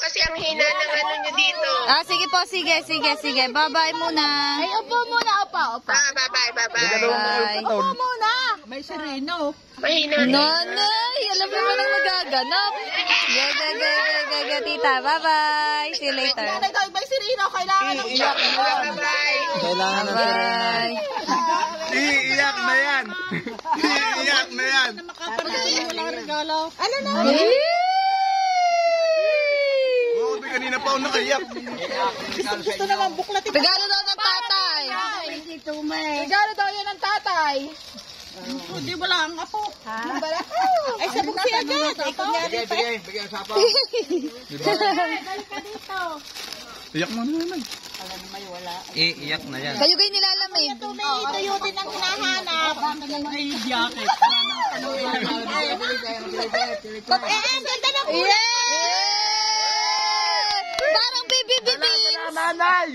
kasi ang hina ng ano nyo dito. Ah, sige po, sige. Bye-bye muna. Ay, upo muna, opa. Bye. Bye. Upo muna. May sireno. Mahina. Nanay, alam mo nang magaganap. Gaga, tita. Bye-bye. See you later. Nanay daw, may sireno. Kailangan ng iyak. Bye. Kailangan ng Bye. Iiyak na yan. Iiyak na yan. Walang regalo. Ano na? Oo, kanina pa ako nakaiyak. Gusto naman buklatin. Regalo daw ng tatay. Regalo daw yan ng tatay. Hindi mo lang ako. Ay, sabog siya agad. Bigyan sa pa. Balik ka dito. Iyak mo na naman. Iiyak na yan. Kayo kayo nilalamig. Ito yun din ang hinahanap. Ay, jacket. Ang ganda na po. Parang bibibitin. Nanay!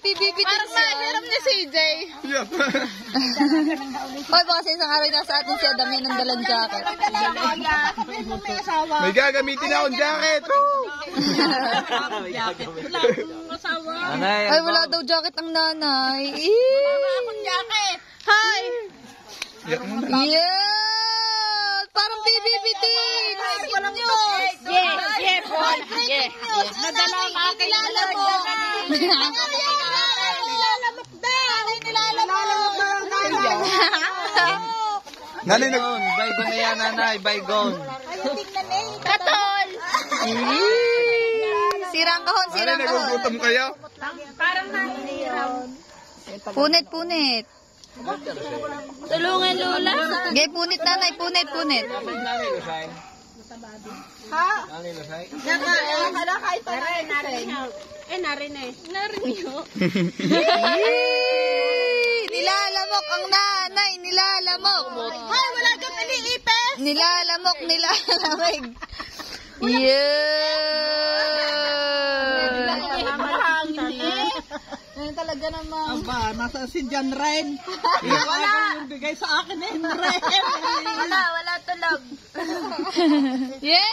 Bibibitin Parang mahirap ni CJ. Iyak. Hoy, baka sa isang araw nasa atin si Adam yun ang dalang jacket. May asawa. May gagamitin akong jacket. Wala akong asawa. Nanay, Ay, wala daw jacket ang nanay. Wala akong jacket. Hi! Iyak mo na. Yeah! Parang bibibitin! Walang news. Nadala ang aking nilalamok. Nilalamok daw. Nilalamok. Nanay, baygon na yan, nanay. Baygon. Ayun, tingnan eh. Katol! Sirang kahon, nanay, sirang kahon. nagugutom kayo? Punit. Tulungan, Lola. Gay, punit nanay, punit. Ha? Hala, kahit pa narin. Narin yun. Nilalamok ang nanay, nilalamok. Ay, wala kang iniipis. Nilalamok, nilalamig. Yeah! Yan talaga naman. Aba, nasa si John Ren. Wala. Yung bigay sa akin eh, Ren. Wala tulog. Yay!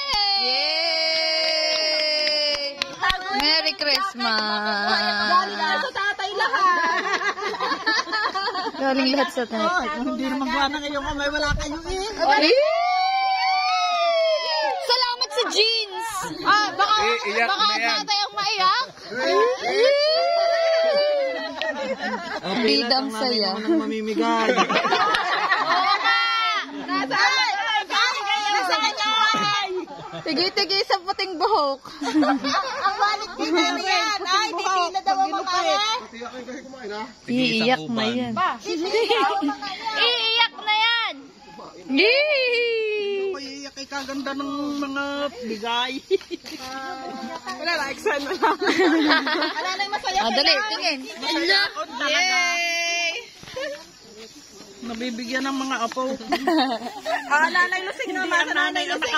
Merry Christmas! Galing na sa tatay lahat. Galing lahat sa tatay. Oh, kung hindi naman gawa na ngayong kamay, wala kayo eh. Salamat sa jeans! Ah, baka Iyak na yan. tatay ang maiyak? Ang Bidang saya. Nang mamimigay. Oo nga! Nasaan? Nasa kanya. Tigi-tigi sa puting buhok. Ang walit din na yan. Ay, hindi na daw ang makare. Iiyak na yan. Iiyak na yan! Yee! Iiyak ay kaganda ng mga bigay. Wala, like sana lang. Wala na yung masaya. Dali, tingin. Yay! Nabibigyan ng mga apo. Nanay Lusing naman. Nanay Lusing.